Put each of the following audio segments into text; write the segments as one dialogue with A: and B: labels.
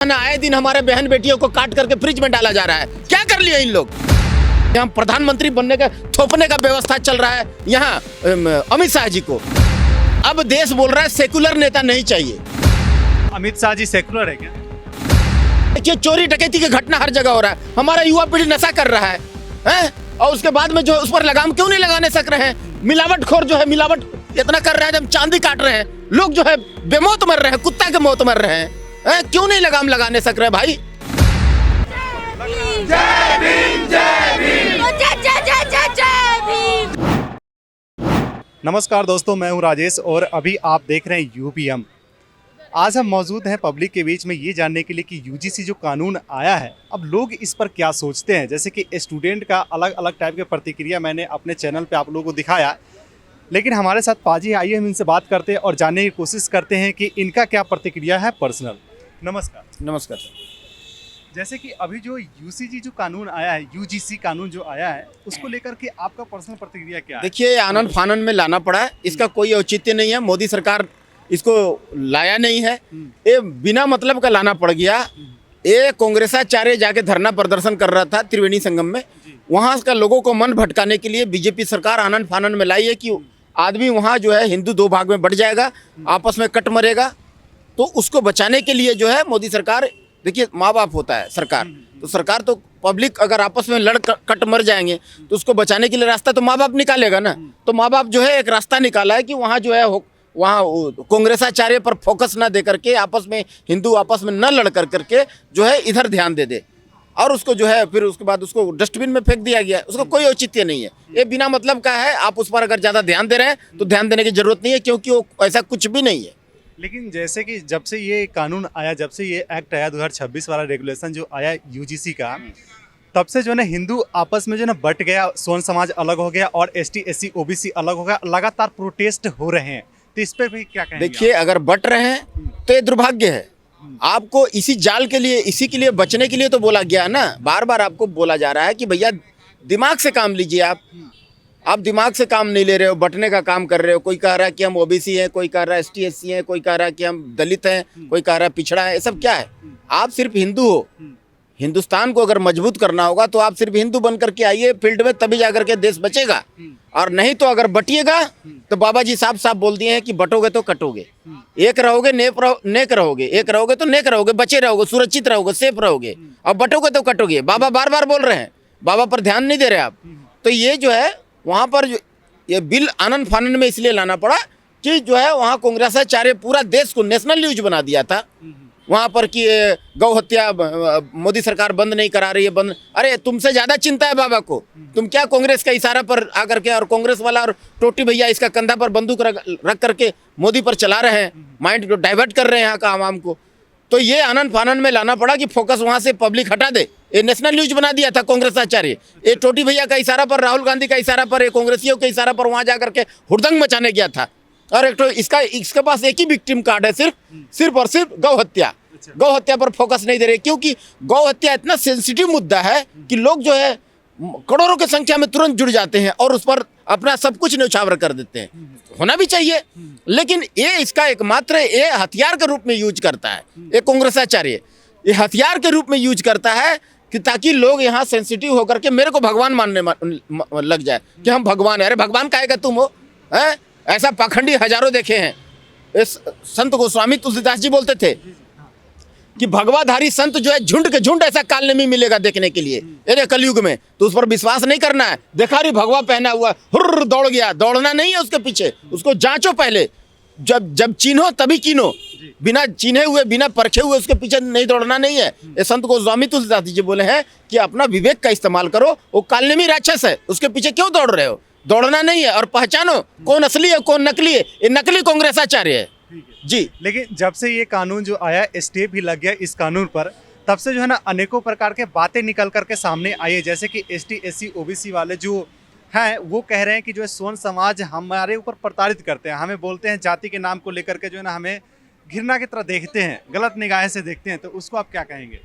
A: ना आए दिन हमारे बहन बेटियों को काट करके फ्रिज में डाला जा रहा है। क्या कर लिया इन लोग? यहाँ प्रधानमंत्री बनने का थोपने का व्यवस्था चल रहा है यहाँ अमित शाह जी को। अब देश बोल रहा है सेकुलर नेता नहीं चाहिए।
B: अमित शाह जी सेकुलर है क्या?
A: देखिए चोरी डकैती की घटना हर जगह हो रहा है। हमारा युवा पीढ़ी नशा कर रहा है, हैं? और उसके बाद में जो है उस पर लगाम क्यों नहीं लगाने सक रहे हैं? मिलावटखोर जो है मिलावट इतना कर रहा है, जब चांदी काट रहे हैं लोग जो है बेमौत मर रहे हैं, कुत्ता के मौत मर रहे हैं, क्यों नहीं लगाम लगाने सक रहे भाई?
C: जय भीम जय भीम जय भीम।
B: नमस्कार दोस्तों, मैं हूं राजेश और अभी आप देख रहे हैं यूपीएम। आज हम मौजूद हैं पब्लिक के बीच में ये जानने के लिए कि यूजीसी जो कानून आया है, अब लोग इस पर क्या सोचते हैं। जैसे कि स्टूडेंट का अलग अलग टाइप के प्रतिक्रिया मैंने अपने चैनल पे आप लोगों को दिखाया, लेकिन हमारे साथ पाजी आइए हम इनसे बात करते हैं और जानने की कोशिश करते हैं कि इनका क्या प्रतिक्रिया है पर्सनल। नमस्कार।
A: नमस्कार।
B: जैसे कि अभी जो यूसीजी जो कानून आया है, यूजीसी कानून जो आया है, उसको लेकर के आपका पर्सनल प्रतिक्रिया क्या है?
A: देखिए आनन फानन में लाना पड़ा है, इसका कोई औचित्य नहीं है। मोदी सरकार इसको लाया नहीं है, ये बिना मतलब का लाना पड़ गया। ये कांग्रेसाचार्य जाके धरना प्रदर्शन कर रहा था त्रिवेणी संगम में, वहाँ का लोगों को मन भटकाने के लिए बीजेपी सरकार आनन फानन में लाई है कि आदमी वहाँ जो है हिंदू दो भाग में बढ़ जाएगा, आपस में कट मरेगा। तो उसको बचाने के लिए जो है मोदी सरकार, देखिए माँ बाप होता है सरकार, तो सरकार तो पब्लिक अगर आपस में लड़ कट मर जाएंगे तो उसको बचाने के लिए रास्ता तो माँ बाप निकालेगा ना। तो माँ बाप जो है एक रास्ता निकाला है कि वहाँ जो है वहाँ कांग्रेसाचार्य पर फोकस ना दे करके, आपस में हिंदू आपस में न लड़ कर करके जो है इधर ध्यान दे दे, और उसको जो है फिर उसके बाद उसको डस्टबिन में फेंक दिया गया। उसको कोई औचित्य नहीं है, ये बिना मतलब का है। आप उस पर अगर ज़्यादा ध्यान दे रहे हैं तो ध्यान देने की जरूरत नहीं है, क्योंकि वो ऐसा कुछ भी नहीं है।
B: लेकिन जैसे कि जब से ये कानून आया, जब से ये एक्ट आया 2026 वाला रेगुलेशन जो आया यूजीसी का, तब से जो है ना हिंदू आपस में जो ना बट गया, सोन समाज अलग हो गया और एसटी एससी ओबीसी अलग हो गया। लगातार प्रोटेस्ट हो रहे हैं, तो इस पर भी क्या कहेंगे?
A: देखिए अगर बट रहे हैं तो ये दुर्भाग्य है। आपको इसी जाल के लिए, इसी के लिए बचने के लिए तो बोला गया ना। बार बार आपको बोला जा रहा है कि भैया दिमाग से काम लीजिए। आप दिमाग से काम नहीं ले रहे हो, बटने का काम कर रहे हो। कोई कह रहा है कि हम ओबीसी हैं, कोई कह रहा है एसटी एससी हैं, कोई कह रहा है कि हम दलित हैं, कोई कह रहा है पिछड़ा है। ये सब क्या है? आप सिर्फ हिंदू हो। हिंदुस्तान को अगर मजबूत करना होगा तो आप सिर्फ हिंदू बन करके आइए फील्ड में, तभी जाकर के देश बचेगा। और नहीं तो अगर बटिएगा तो बाबा जी साफ साफ बोल दिए हैं कि बटोगे तो कटोगे। एक रहोगे नेक रहोगे, एक रहोगे तो नेक रहोगे, बचे रहोगे, सुरक्षित रहोगे, सेफ रहोगे। और बटोगे तो कटोगे। बाबा बार बार बोल रहे हैं, बाबा पर ध्यान नहीं दे रहे आप। तो ये जो है वहाँ पर ये बिल आनन फानन में इसलिए लाना पड़ा कि जो है वहाँ कांग्रेसाचार्य पूरा देश को नेशनल न्यूज बना दिया था वहाँ पर कि गौ हत्या मोदी सरकार बंद नहीं करा रही है, बंद। अरे तुमसे ज़्यादा चिंता है बाबा को। तुम क्या कांग्रेस का इशारा पर आकर के, और कांग्रेस वाला और टोटी भैया इसका कंधा पर बंदूक रख करके मोदी पर चला रहे हैं, माइंड को डाइवर्ट कर रहे हैं यहाँ का आवाम को। तो ये आनन फानन में लाना पड़ा कि फोकस वहाँ से पब्लिक हटा दे। ये नेशनल न्यूज बना दिया था कांग्रेसाचार्य। ये टोटी भैया का इशारा पर, राहुल गांधी का इशारा पर, कांग्रेसियों के इशारा पर वहाँ जा करके हुड़दंग मचाने गया था। और एक तो इसके पास एक ही विक्टिम कार्ड है, सिर्फ और सिर्फ गौ हत्या। गौ हत्या पर फोकस नहीं दे रहे, क्योंकि गौ हत्या इतना सेंसिटिव मुद्दा है कि लोग जो है करोड़ों की संख्या में तुरंत जुड़ जाते हैं और उस पर अपना सब कुछ न्यौछावर कर देते हैं। होना भी चाहिए, लेकिन ये इसका एकमात्र ये हथियार के रूप में यूज करता है। ये कांग्रेसाचार्य ये हथियार के रूप में यूज करता है कि ताकि लोग यहाँ सेंसिटिव होकर के मेरे को भगवान मानने लग जाए कि हम भगवान है। अरे भगवान काहे का तुम हो? ऐसा पाखंडी हजारों देखे हैं। इस संत गोस्वामी तुलसीदास जी बोलते थे कि भगवाधारी संत जो है झुंड के झुंड ऐसा काल नहीं मिलेगा देखने के लिए ये कलयुग में। तो उस पर विश्वास नहीं करना है। देखा रही भगवा पहना हुआ हुर्र दौड़ गया, दौड़ना नहीं है उसके पीछे, उसको जांचो पहले। जब चिन्हो तभी कीनो, बिना चिन्हे हुए बिना परखे हुए उसके पीछे नहीं दौड़ना नहीं है। ये संत गोस्वामी तुलसीदास जी बोले हैं कि अपना विवेक का इस्तेमाल करो। वो कालनेमी राक्षस है, उसके पीछे क्यों दौड़ रहे हो? दौड़ना नहीं है। और पहचानो कौन असली है कौन नकली है। ये नकली कांग्रेसाचार्य है जी।
B: लेकिन जब से ये कानून जो आया, स्टे भी लग गया इस कानून पर, तब से जो है ना अनेकों प्रकार के बातें निकल करके सामने आई है। जैसे कि एसटी एससी ओबीसी वाले जो हैं वो कह रहे हैं कि जो है सोन समाज हमारे ऊपर प्रताड़ित करते हैं, हमें बोलते हैं जाति के नाम को लेकर के जो है ना हमें घृणा की तरह देखते हैं, गलत निगाह से देखते हैं। तो उसको आप क्या कहेंगे?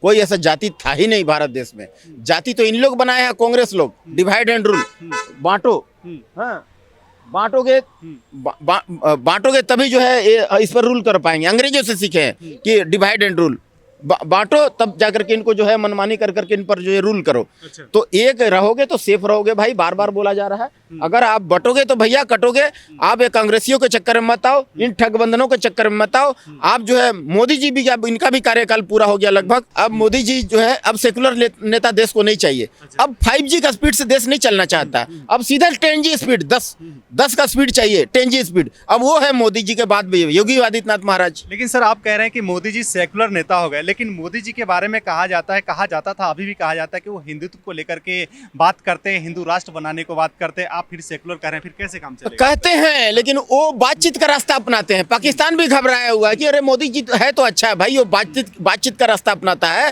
A: कोई ऐसा जाति था ही नहीं भारत देश में। जाति तो इन लोग बनाए हैं, कांग्रेस लोग। डिवाइड एंड रूल, बांटो। हाँ, बांटोगे बांटोगे तभी जो है ये इस पर रूल कर पाएंगे। अंग्रेजों से सीखे हैं कि डिवाइड एंड रूल, बांटो तब जाकर के इनको जो है मनमानी कर करके इन पर जो है रूल करो।
B: अच्छा।
A: तो एक रहोगे तो सेफ रहोगे भाई, बार बार बोला जा रहा है। अगर आप बटोगे तो भैया कटोगे। आप ये कांग्रेसियों के चक्कर में मत आओ, इन ठगबंधनों के चक्कर में मत आओ। आप जो है मोदी जी भी, अब इनका भी कार्यकाल पूरा हो गया लगभग। अब मोदी जी जो है अब सेकुलर नेता देश को नहीं चाहिए। अब 5G का स्पीड से देश नहीं चलना चाहता, अब सीधा 10G स्पीड, 10 का स्पीड चाहिए, 10G स्पीड। अब वो है मोदी जी के बाद भी योगी आदित्यनाथ महाराज।
B: लेकिन सर आप कह रहे हैं कि मोदी जी सेकुलर नेता हो गए, लेकिन मोदी जी के बारे में कहा जाता था, अभी भी कहा जाता है कि वो हिंदुत्व को लेकर के बात करते हैं, हिंदू राष्ट्र बनाने को बात करते हैं। आप फिर सेकुलर कह रहे हैं, फिर कैसे काम चलेगा?
A: कहते हैं लेकिन वो बातचीत का रास्ता अपनाते हैं। पाकिस्तान भी घबराया हुआ है कि अरे मोदी जी है तो अच्छा है भाई, वो बातचीत का रास्ता अपनाता है।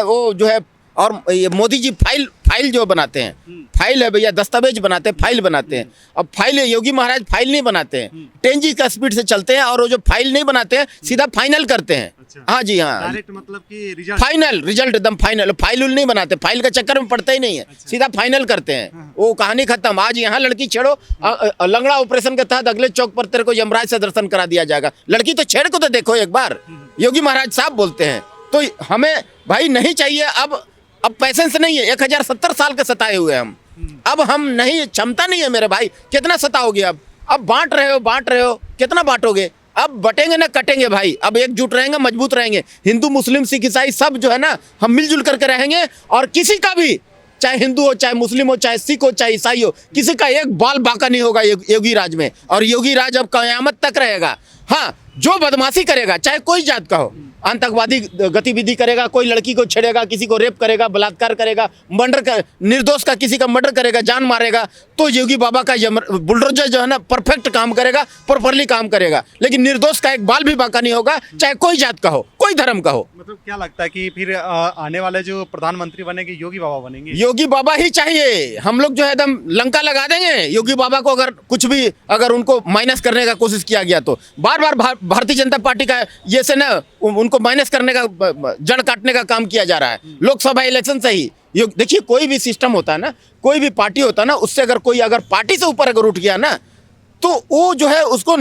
A: वो जो है, और ये मोदी जी फाइल जो बनाते हैं, फाइल है भैया, दस्तावेज बनाते हैं, फाइल बनाते हैं। अब फाइल, योगी महाराज फाइल नहीं बनाते हैं, 10G का स्पीड से चलते हैं। और वो जो फाइल नहीं बनाते हैं, सीधा फाइनल करते हैं।
B: अच्छा।
A: हाँ जी हाँ,
B: डायरेक्ट मतलब कि रिजल्ट,
A: फाइनल रिजल्ट एकदम फाइनल। फाइल नहीं बनाते, फाइल का चक्कर में पड़ता ही नहीं है।
B: अच्छा।
A: सीधा फाइनल करते हैं। वो कहानी खत्म। आज यहाँ लड़की छेड़ो, लंगड़ा ऑपरेशन के तहत अगले चौक पर तेरे को यमराज से दर्शन करा दिया जाएगा। लड़की तो छेड़ को तो देखो एक बार, योगी महाराज साहब बोलते हैं। तो हमें भाई नहीं चाहिए। अब पैसेंस नहीं है। 1070 साल के सताए हुए हम, अब हम नहीं, क्षमता नहीं है मेरे भाई। कितना सताओगे? अब बांट रहे हो, कितना बांटोगे? अब बटेंगे ना कटेंगे भाई। अब एकजुट रहेंगे, मजबूत रहेंगे। हिंदू मुस्लिम सिख ईसाई सब जो है ना, हम मिलजुल करके रहेंगे। और किसी का भी, चाहे हिंदू हो, चाहे मुस्लिम हो, चाहे सिख हो, चाहे ईसाई हो, किसी का एक बाल बाका नहीं होगा योगी राज में। और योगी राज अब कयामत तक रहेगा। हाँ, जो बदमाशी करेगा, चाहे कोई जात का हो, आतंकवादी गतिविधि करेगा, कोई लड़की को छेड़ेगा, किसी को रेप करेगा, बलात्कार करेगा, मर्डर का, निर्दोष का किसी का मर्डर करेगा, जान मारेगा, तो योगी बाबा का बुलडोजर जो है ना परफेक्ट काम करेगा, प्रॉपरली काम करेगा। लेकिन निर्दोष का एक बाल भी बाका नहीं होगा, चाहे कोई जात का हो, कोई धर्म का हो।
B: मतलब क्या लगता है कि फिर आने वाले जो प्रधानमंत्री बनेंगे योगी बाबा बनेंगे?
A: योगी बाबा ही चाहिए। हम लोग जो है एकदम लंका लगा देंगे योगी बाबा को। अगर कुछ भी, अगर उनको माइनस करने का कोशिश किया गया तो बार बार भारतीय जनता पार्टी का ये से ना उनको माइनस करने का, जड़ काटने का काम किया जा रहा है। लोकसभा इलेक्शन से ही देखिए, कोई भी सिस्टम होता है ना, कोई भी पार्टी होता है ना, उससे अगर कोई अगर पार्टी से ऊपर अगर उठ गया ना, तो वो जो है उसको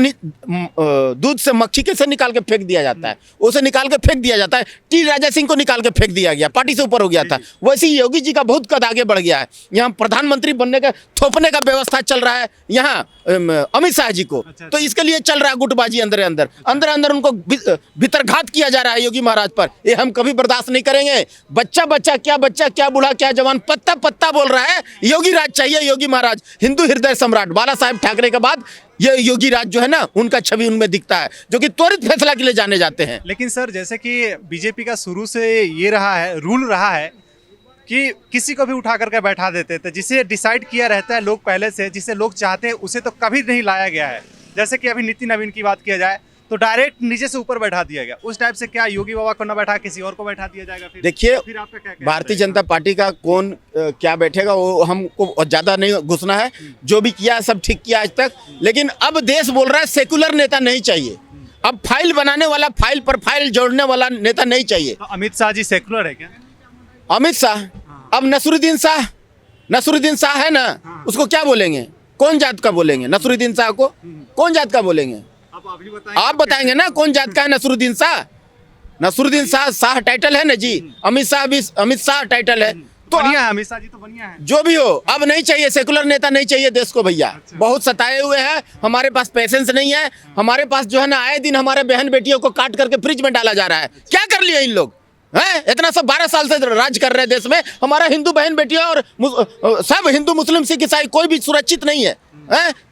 A: दूध से मक्खी कैसे निकाल के फेंक दिया जाता है, उसे निकाल के फेंक दिया जाता है। टी राजा सिंह को निकाल के फेंक दिया गया, पार्टी से ऊपर हो गया था। वैसे ही योगी जी का बहुत कद आगे बढ़ गया है। यहाँ प्रधानमंत्री बनने का, थोपने का व्यवस्था चल रहा है यहाँ अमित शाह जी को। तो इसके लिए चल रहा है गुटबाजी, अंदर अंदर उनको भीतरघात किया जा रहा है योगी महाराज पर। ये हम कभी बर्दाश्त नहीं करेंगे। बच्चा क्या बूढ़ा क्या जवान, पत्ता पत्ता बोल रहा है योगी राज चाहिए। योगी महाराज हिंदू हृदय सम्राट बाला साहेब ठाकरे के बाद ये योगी राज जो है ना, उनका छवि उनमें दिखता है, जो कि त्वरित फैसला के लिए जाने जाते हैं।
B: लेकिन सर, जैसे कि बीजेपी का शुरू से ये रहा है, रूल रहा है कि किसी को भी उठा करके बैठा देते थे, जिसे डिसाइड किया रहता है लोग पहले से, जिसे लोग चाहते हैं उसे तो कभी नहीं लाया गया है। जैसे कि अभी नीति नवीन की बात किया जाए तो डायरेक्ट नीचे से ऊपर बैठा दिया गया। उस टाइप से क्या योगी बाबा को ना बैठा, किसी और को बैठा दिया जाएगा? फिर
A: देखिए,
B: फिर आपका क्या
A: भारतीय जनता पार्टी का कौन क्या बैठेगा वो हमको ज्यादा नहीं घुसना है। जो भी किया सब ठीक किया आज तक। लेकिन अब देश बोल रहा है सेकुलर नेता नहीं चाहिए। अब फाइल बनाने वाला, फाइल पर फाइल जोड़ने वाला नेता नहीं चाहिए।
B: तो अमित शाह जी सेकुलर है क्या?
A: अमित शाह, अब नसरुद्दीन शाह है ना, उसको क्या बोलेंगे? कौन जात का बोलेंगे नसरुद्दीन शाह को? कौन जात का बोलेंगे? आप बताएंगे ना कौन जात का है नसरुद्दीन शाह? नसरुद्दीन शाह टाइटल है ना जी। अमित शाह भी अमित शाह टाइटल है। तो
B: बढ़िया है, अमित शाह जी तो बढ़िया है।
A: जो भी हो, अब नहीं चाहिए सेकुलर नेता, नहीं चाहिए देश को भैया। बहुत सताए हुए हैं, हमारे पास पेशेंस नहीं है। हमारे पास जो है ना, आए दिन हमारे बहन बेटियों को काट करके फ्रिज में डाला जा रहा है। क्या कर लिया इन लोग हैं? इतना सब 12 साल से राज कर रहे हैं देश में। हमारा हिंदू बहन बेटियां और सब हिंदू मुस्लिम सिख ईसाई कोई भी सुरक्षित नहीं है।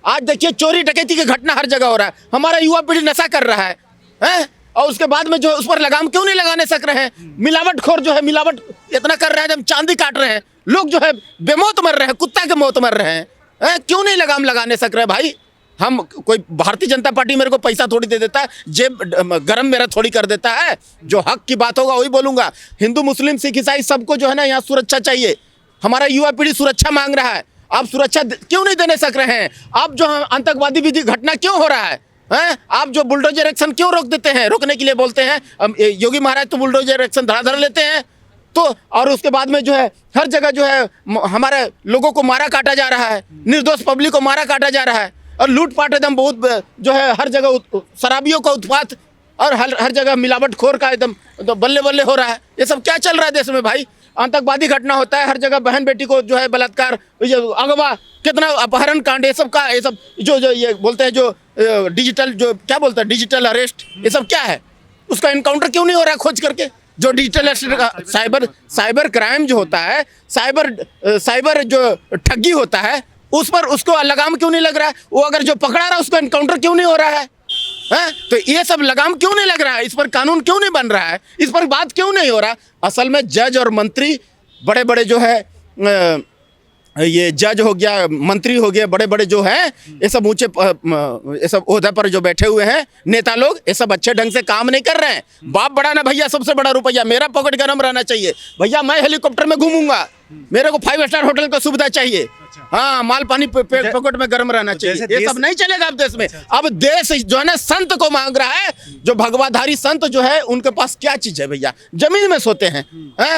A: आज देखिए चोरी डकैती की घटना हर जगह हो रहा है। हमारा युवा पीढ़ी नशा कर रहा है। और उसके बाद में जो है उस पर लगाम क्यों नहीं लगाने सक रहे हैं? मिलावटखोर जो है मिलावट इतना कर रहा है, हम चांदी काट रहे हैं। लोग जो है बेमौत मर रहे हैं, कुत्ता के मौत मर रहे हैं। क्यों नहीं लगाम लगाने सक रहे भाई? हम कोई भारतीय जनता पार्टी मेरे को पैसा थोड़ी दे देता है, जेब गरम मेरा थोड़ी कर देता है। जो हक की बात होगा वही बोलूंगा। हिंदू मुस्लिम सिख ईसाई सबको जो है ना यहाँ सुरक्षा चाहिए। हमारा युवा पीढ़ी सुरक्षा मांग रहा है। आप सुरक्षा क्यों नहीं देने सक रहे हैं? आप जो आतंकवादी विधि घटना क्यों हो रहा है? आप जो बुलडोजर एक्शन क्यों रोक देते हैं? रोकने के लिए बोलते हैं योगी महाराज, तो बुलडोजर एक्शन धड़ाधड़ लेते हैं। तो और उसके बाद में जो है हर जगह जो है हमारे लोगों को मारा काटा जा रहा है, निर्दोष पब्लिक को मारा काटा जा रहा है। और लूटपाट एकदम बहुत जो है हर जगह शराबियों का उत्पात और हर जगह मिलावटखोर का एकदम तो बल्ले बल्ले हो रहा है। ये सब क्या चल रहा है देश में भाई? आतंकवादी घटना होता है हर जगह, बहन बेटी को जो है बलात्कार, ये अगवा, कितना अपहरण कांड, ये सब का, ये सब जो ये बोलते हैं जो डिजिटल, जो क्या बोलते हैं डिजिटल अरेस्ट, ये सब क्या है? उसका इनकाउंटर क्यों नहीं हो रहा है खोज करके? जो डिजिटल साइबर क्राइम जो होता है, साइबर जो ठगी होता है, उस पर उसको लगाम क्यों नहीं लग रहा है? वो अगर जो पकड़ा रहा है उसको इनकाउंटर क्यों नहीं हो रहा है? हैं? तो ये सब लगाम क्यों नहीं लग रहा है? इस पर कानून क्यों नहीं बन रहा है? इस पर बात क्यों नहीं हो रहा? असल में जज और मंत्री, बड़े बड़े जो है ये जज हो गया, मंत्री हो गए, बड़े बड़े जो हैं, ये सब ऊंचे ये सब ओहदे पर जो बैठे हुए हैं नेता लोग, ये सब अच्छे ढंग से काम नहीं कर रहे हैं। बाप बड़ा ना भैया, सबसे बड़ा रुपया, मेरा पॉकेट गर्म रहना चाहिए भैया, मैं हेलीकॉप्टर में घूमूंगा, मेरे को 5 स्टार होटल का सुविधा चाहिए, हाँ, माल पानी पॉकेट में गर्म रहना चाहिए। ये सब नहीं चलेगा अब देश में। अब देश जो है ना संत को मांग रहा है, जो भगवाधारी संत जो है उनके पास क्या चीज है भैया? जमीन में सोते हैं,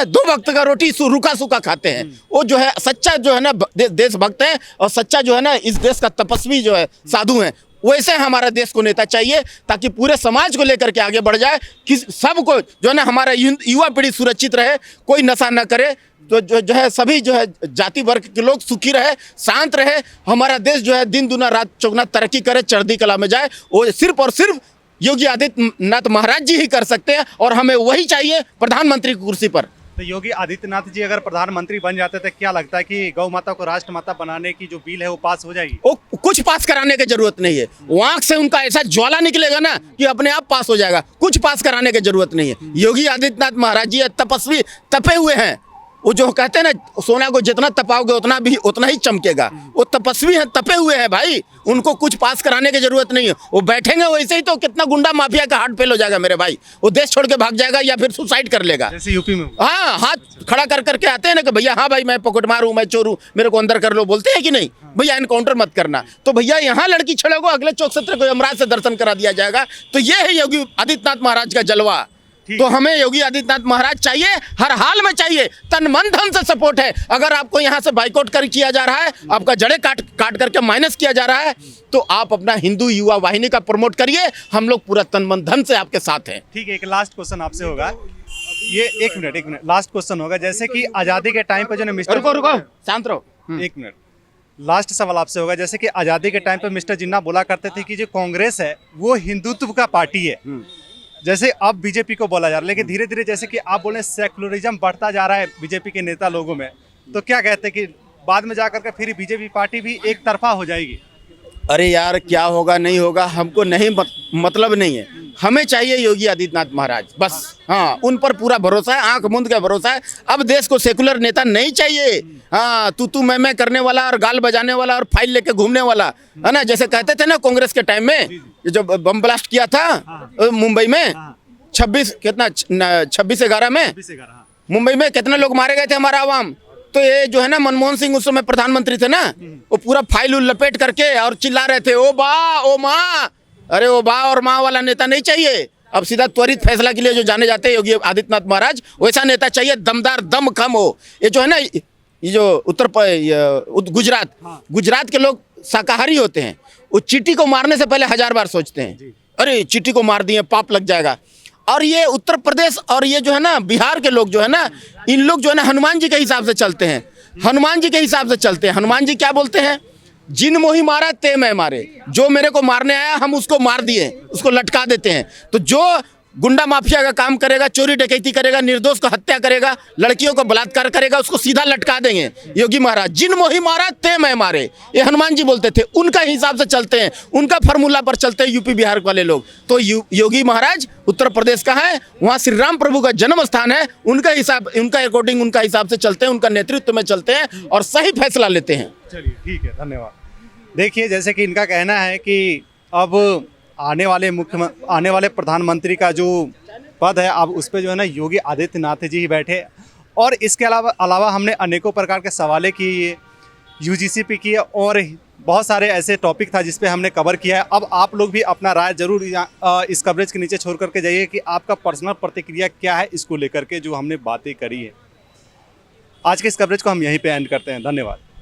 A: 2 वक्त का रोटी रूखा सूखा खाते हैं। वो जो है सच्चा जो है ना देशभक्त है, और सच्चा जो है ना इस देश का तपस्वी जो है साधु है। वैसे हमारा देश को नेता चाहिए, ताकि पूरे समाज को लेकर के आगे बढ़ जाए, कि सबको जो है ना हमारा युवा पीढ़ी सुरक्षित रहे, कोई नशा न करे, तो जो है सभी जो है जाति वर्ग के लोग सुखी रहे, शांत रहे, हमारा देश जो है दिन दुना रात चौगुना तरक्की करे, चढ़ती कला में जाए। वो सिर्फ और सिर्फ योगी आदित्यनाथ महाराज जी ही कर सकते हैं, और हमें वही चाहिए प्रधानमंत्री की कुर्सी पर।
B: तो योगी आदित्यनाथ जी अगर प्रधानमंत्री बन जाते तो क्या लगता है कि गौ माता को राष्ट्र माता बनाने की जो बिल है वो पास हो जाएगी?
A: वो कुछ पास कराने की जरूरत नहीं है, आंख से उनका ऐसा ज्वाला निकलेगा ना कि अपने आप पास हो जाएगा। कुछ पास कराने की जरूरत नहीं है। योगी आदित्यनाथ महाराज जी तपस्वी, तपे हुए हैं। वो जो कहते हैं ना सोना को जितना तपाओगे उतना ही चमकेगा। वो तपस्वी हैं, तपे हुए हैं भाई, उनको कुछ पास कराने की जरूरत नहीं है। वो बैठेंगे वैसे ही तो कितना गुंडा माफिया का हार्ट फेल हो जाएगा मेरे भाई, वो देश छोड़ के भाग जाएगा या फिर सुसाइड कर लेगा।
B: जैसे यूपी में
A: हाँ, हाथ खड़ा कर करके आते हैं ना कि भैया हाँ भाई मैं पॉकेटमार हूँ, मैं चोर हूँ, मेरे को अंदर कर लो, बोलते हैं कि नहीं भैया इनकाउंटर मत करना। तो भैया यहाँ लड़की छड़ेगो, अगले चौक सत्र को यमराज से दर्शन करा दिया जाएगा। तो ये है योगी आदित्यनाथ महाराज का जलवा। तो हमें योगी आदित्यनाथ महाराज चाहिए, हर हाल में चाहिए, तन मन धन से सपोर्ट है। अगर आपको यहाँ से बाइकआउट किया जा रहा है, आपका जड़े काट करके माइनस किया जा रहा है, तो आप अपना हिंदू युवा वाहिनी का प्रमोट करिए, हम लोग पूरा तन मन धन से आपके साथ हैं।
B: ठीक है, एक लास्ट क्वेश्चन आपसे होगा, ये एक मिनट लास्ट क्वेश्चन होगा। जैसे कि आजादी के टाइम पे जो मिस्टर,
A: रुको शांत रहो,
B: एक मिनट, लास्ट सवाल आपसे होगा। जैसे कि आजादी के टाइम पे मिस्टर जिन्ना बोला करते थे कि जो कांग्रेस है वो हिंदुत्व का पार्टी है, जैसे अब बीजेपी को बोला जा रहा है, लेकिन धीरे धीरे जैसे कि आप बोले सेकुलरिज्म बढ़ता जा रहा है बीजेपी के नेता लोगों में, तो क्या कहते हैं कि बाद में जाकर के फिर बीजेपी पार्टी भी एक तरफा हो जाएगी?
A: अरे यार क्या होगा नहीं होगा हमको नहीं मतलब नहीं है, हमें चाहिए योगी आदित्यनाथ महाराज बस। हाँ, उन पर पूरा भरोसा है, आंख मूंद का भरोसा है। अब देश को सेकुलर नेता नहीं चाहिए, हाँ, तू मैं करने वाला और गाल बजाने वाला और फाइल लेके घूमने वाला, है ना, जैसे कहते थे ना कांग्रेस के टाइम में जो बम ब्लास्ट किया था मुंबई में 26/11 में मुंबई में कितने लोग मारे गए थे हमारा आवाम। तो ये जो है ना मनमोहन सिंह उस समय प्रधानमंत्री थे ना, वो पूरा फाइल लपेट करके और चिल्ला रहे थे ओ बा ओ माँ। अरे ओ बा और माँ वाला नेता नहीं चाहिए। अब सीधा त्वरित फैसला के लिए जो जाने जाते हैं योगी आदित्यनाथ महाराज, वैसा नेता चाहिए, दमदार, दम खम हो। ये जो है ना, ये जो गुजरात के लोग शाकाहारी होते हैं, वो चींटी को मारने से पहले 1000 बार सोचते हैं, अरे चींटी को मार दिए पाप लग जाएगा। और ये उत्तर प्रदेश और ये जो है ना बिहार के लोग जो है ना, इन लोग जो है ना हनुमान जी के हिसाब से चलते हैं, हनुमान जी के हिसाब से चलते हैं। हनुमान जी क्या बोलते हैं? जिन मोही मारा ते मैं मारे, जो मेरे को मारने आया हम उसको मार दिए, उसको लटका देते हैं। तो जो गुंडा माफिया का काम करेगा, चोरी डकैती करेगा, निर्दोष को हत्या करेगा, लड़कियों को बलात्कार करेगा, उसको सीधा लटका देंगे योगी महाराज। जिन मोही मारा ते मैं मारे, ये हनुमान जी बोलते थे, उनका हिसाब से चलते हैं, उनका फार्मूला पर चलते हैं यूपी बिहार वाले लोग। तो योगी महाराज उत्तर प्रदेश का है, वहाँ श्री राम प्रभु का जन्म स्थान है, उनका हिसाब, उनका अकॉर्डिंग, उनका हिसाब से चलते हैं, उनका नेतृत्व में चलते हैं और सही फैसला लेते हैं।
B: चलिए ठीक है, धन्यवाद। देखिए, जैसे कि इनका कहना है कि अब आने वाले प्रधानमंत्री का जो पद है, अब उस पर जो है ना योगी आदित्यनाथ जी ही बैठे। और इसके अलावा हमने अनेकों प्रकार के सवालें किए, यूजीसी पे किए, और बहुत सारे ऐसे टॉपिक था जिस पे हमने कवर किया है। अब आप लोग भी अपना राय जरूर इस कवरेज के नीचे छोड़ करके जाइए कि आपका पर्सनल प्रतिक्रिया क्या है इसको लेकर के जो हमने बातें करी है। आज के इस कवरेज को हम यहीं पे एंड करते हैं। धन्यवाद।